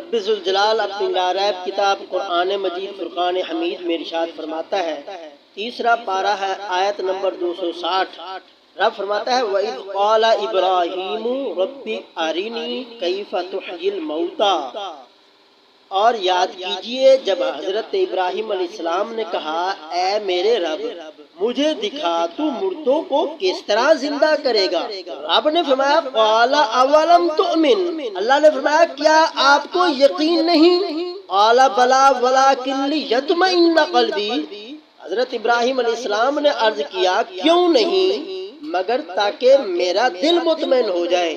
رب ذوالجلال اپنی لاریب کتاب قرآن مجید فرقان حمید میں ارشاد فرماتا ہے، تیسرا پارہ ہے، آیت نمبر 260۔ رب فرماتا ہے وَإِذْ قَالَ إِبْرَاهِيمُ رَبِّ أَرِنِي كَيْفَ تُحْيِي الْمَوْتَى۔ اور یاد کیجئے جب حضرت ابراہیم علیہ السلام نے کہا اے میرے رب مجھے دکھا تو مردوں کو کس طرح زندہ کرے گا۔ رب نے فرمایا قَالَ أَوَلَمْ تُؤْمِنْ، اللہ نے فرمایا کیا آپ کو یقین نہیں؟ قَالَ بَلَىٰ وَلَٰكِن لِيَطْمَئِنَّ قَلْبِي، حضرت ابراہیم علیہ السلام نے عرض کیا کیوں نہیں مگر تاکہ میرا دل مطمئن ہو جائے۔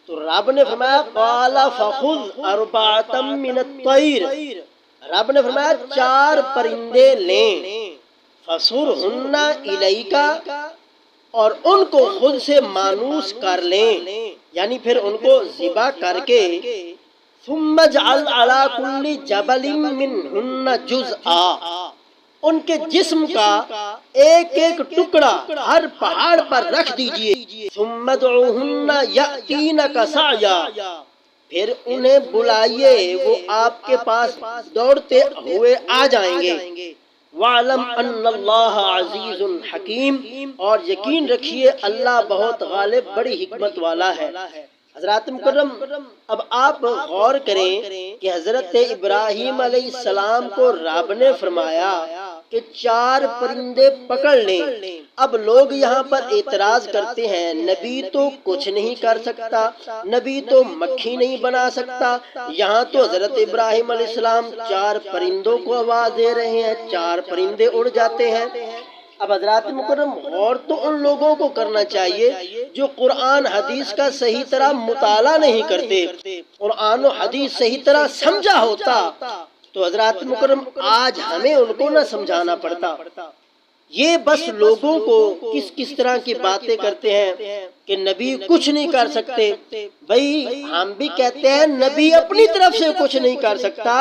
تو رب نے فرمایا قَالَ فَخُذْ أَرْبَعَةً مِّنَ الطَّيْرِ، رب نے فرمایا 4 پرندے لیں، فَصُرْهُنَّ إِلَيْكَ، اور ان کو خود سے مانوس کر لیں، یعنی پھر ان کو ذبح کر کے ثُمَّ اجْعَلْ عَلَىٰ كُلِّ جَبَلٍ مِّنْهُنَّ جُزْءًا، ان کے جسم کا ایک ایک ٹکڑا ہر پہاڑ پر رکھ دیجئے۔ ثُمَّ ادْعُوهُنَّ يَأْتِينَكَ سَعْيًا، پھر انہیں بلائیے وہ آپ کے پاس دوڑتے ہوئے آ جائیں گے۔ وَاعْلَمْ أَنَّ اللَّهَ عَزِيزٌ حَكِيمٌ، اور یقین رکھیے اللہ بہت غالب بڑی حکمت والا ہے۔ حضرات مکرم، اب آپ غور کریں کہ حضرت ابراہیم علیہ السلام کو رب نے فرمایا کہ 4 پرندے پکڑ لیں۔ اب لوگ یہاں پر اعتراض کرتے ہیں نبی تو کچھ نہیں کر سکتا، نبی تو مکھی نہیں بنا سکتا، یہاں تو حضرت ابراہیم علیہ السلام 4 پرندوں کو آواز دے رہے ہیں، 4 پرندے اڑ جاتے ہیں۔ اب حضرات مکرم غور تو ان لوگوں کو کرنا چاہیے جو قرآن حدیث کا صحیح طرح مطالعہ نہیں کرتے، قرآن و حدیث صحیح طرح سمجھا ہوتا تو حضرات مکرم آج ہمیں ان کو نہ سمجھانا پڑتا۔ یہ بس لوگوں کو کس طرح کی باتیں کرتے ہیں کہ نبی کچھ نہیں کر سکتے۔ بھئی ہم بھی کہتے ہیں نبی اپنی طرف سے کچھ نہیں کر سکتا،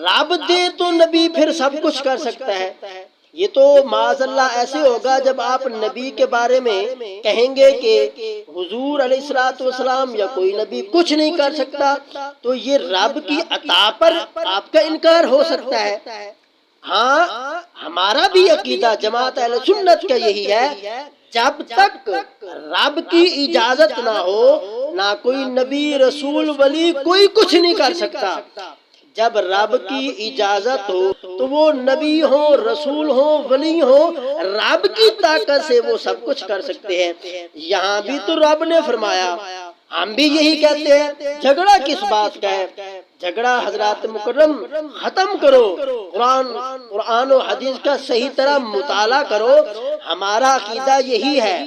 رب دے تو نبی پھر سب کچھ کر سکتا ہے۔ یہ تو معاذ اللہ ایسے ہوگا جب آپ نبی کے بارے میں کہیں گے کہ حضور علیہ الصلوۃ والسلام یا کوئی نبی کچھ نہیں کر سکتا تو یہ رب کی عطا پر آپ کا انکار ہو سکتا ہے۔ ہاں ہمارا بھی عقیدہ جماعت اہل سنت کا یہی ہے، جب تک رب کی اجازت نہ ہو نہ کوئی نبی رسول ولی کوئی کچھ نہیں کر سکتا۔ جب رب کی اجازت ہو تو وہ نبی ہو، رسول ہو، ولی ہو، رب کی طاقت سے وہ سب کچھ کر سکتے ہیں۔ یہاں بھی تو رب نے فرمایا، ہم بھی یہی کہتے ہیں، جھگڑا کس بات کا ہے؟ جھگڑا حضرات مکرم ختم کرو، قرآن و حدیث کا صحیح طرح مطالعہ کرو۔ ہمارا عقیدہ یہی ہے،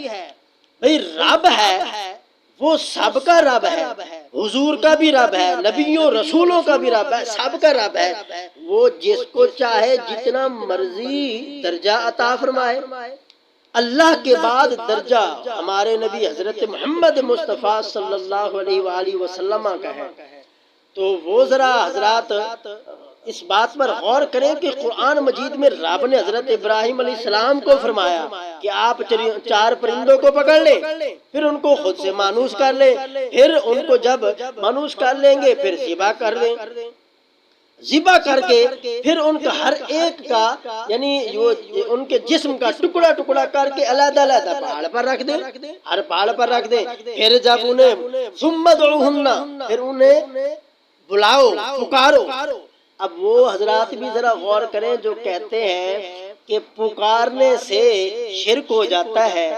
بھئی رب ہے وہ سب کا رب ہے، حضور کا بھی رب ہے، نبیوں رسولوں کا بھی رب ہے، سب کا رب ہے۔ وہ جس کو چاہے جتنا مرضی درجہ عطا فرمائے۔ اللہ کے بعد درجہ ہمارے نبی حضرت محمد مصطفیٰ صلی اللہ علیہ وآلہ وسلم کا ہے۔ تو وہ ذرا حضرات اس بات پر غور کریں کہ قرآن مجید میں رب نے حضرت ابراہیم علیہ السلام کو فرمایا کہ آپ 4 پرندوں کو پکڑ لیں، پھر ان کو خود سے مانوس کر لیں، پھر ان کو جب مانوس کر لیں گے پھر ذبح کر لیں، ذبح کر کے پھر ان کا ہر ایک کا یعنی ان کے جسم کا ٹکڑا ٹکڑا کر کے علیحدہ علیحدہ پہاڑ پر رکھ دیں، ہر پہاڑ پر رکھ دیں، پھر جب انہیں ثم ادعوهن، پھر انہیں بلاؤ، پکارو۔ اب وہ حضرات بھی ذرا غور کریں جو کہتے ہیں کہ پکارنے سے شرک ہو جاتا ہے۔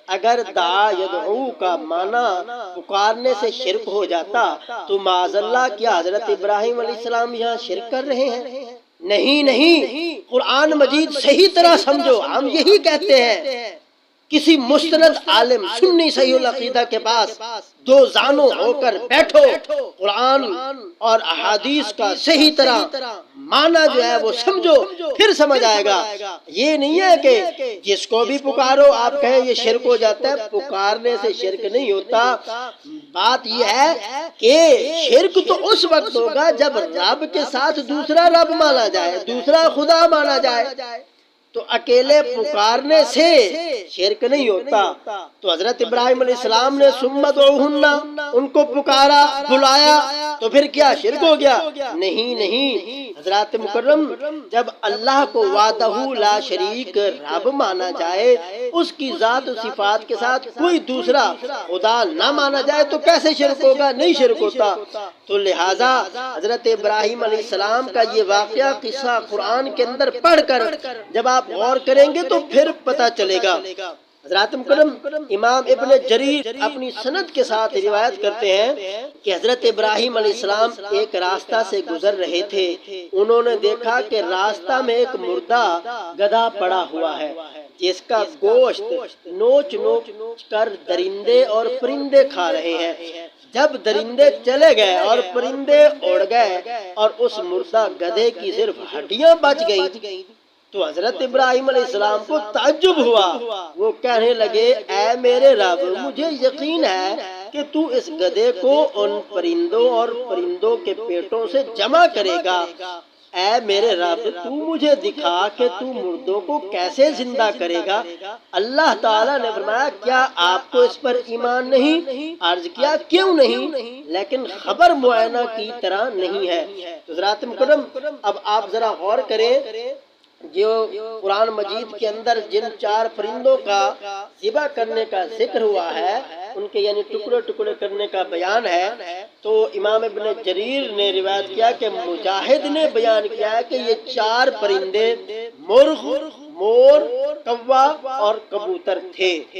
اگر دعا یدعو کا معنی پکارنے سے شرک ہو جاتا تو معاذ اللہ کیا حضرت ابراہیم علیہ السلام یہاں شرک کر رہے ہیں؟ نہیں، قرآن مجید صحیح طرح سمجھو، ہم یہی کہتے ہیں۔ کسی مستند عالم سنی صحیح العقیدہ کے پاس 2 زانوں ہو کر بیٹھو، قرآن اور احادیث کا صحیح طرح معنی جو ہے وہ سمجھو، پھر سمجھ آئے گا۔ یہ نہیں ہے کہ جس کو بھی پکارو آپ کہیں یہ شرک ہو جاتا ہے، پکارنے سے شرک نہیں ہوتا۔ بات یہ ہے کہ شرک تو اس وقت ہوگا جب رب کے ساتھ دوسرا رب مانا جائے، دوسرا خدا مانا جائے۔ تو اکیلے پکارنے سے شرک نہیں ہوتا۔ تو حضرت ابراہیم علیہ السلام نے ثم ادعوہن، ان کو پکارا، بلایا، تو پھر کیا شرک ہو گیا؟ نہیں، حضرات مکرم، جب اللہ کو وحدہ لا شریک رب مانا جائے، اس کی ذات و صفات کے ساتھ کوئی دوسرا خدا نہ مانا جائے تو کیسے شرک ہوگا؟ نہیں شرک ہوتا۔ تو لہٰذا حضرت ابراہیم علیہ السلام کا یہ واقعہ قصہ قرآن کے اندر پڑھ کر جب آپ غور کریں گے تو پھر پتہ چلے گا۔ حضرات مکرم، امام ابن جریر اپنی سند کے ساتھ روایت کرتے ہیں کہ حضرت ابراہیم علیہ السلام ایک راستہ سے گزر رہے تھے، انہوں نے دیکھا کہ راستہ میں ایک مردہ گدھا پڑا ہوا ہے جس کا گوشت نوچ کر درندے اور پرندے کھا رہے ہیں۔ جب درندے چلے گئے اور پرندے اڑ گئے اور اس مردہ گدھے کی صرف ہڈیاں بچ گئی تو حضرت ابراہیم علیہ السلام کو تعجب ہوا۔ وہ کہنے لگے، اے میرے رب، مجھے یقین ہے کہ تو اس گدھے کو ان پرندوں اور پرندوں کے پیٹوں سے جمع کرے گا۔ اے میرے رب، تو مجھے دکھا کہ تو مردوں کو کیسے زندہ کرے گا۔ اللہ تعالیٰ نے فرمایا، کیا آپ کو اس پر ایمان نہیں؟ عرض کیا، کیوں نہیں؟ لیکن خبر معائنہ کی طرح نہیں ہے۔ تو حضرات مکرم، اب آپ ذرا غور کریں، جو قرآن مجید کے اندر جن 4 پرندوں کا ذبح کرنے کا ذکر ہوا ہے، ان کے یعنی ٹکڑے ٹکڑے کرنے کا بیان ہے، تو امام ابن جریر نے روایت کیا کہ مجاہد نے بیان کیا ہے کہ یہ 4 پرندے مرغ، مور، کوا اور کبوتر تھے۔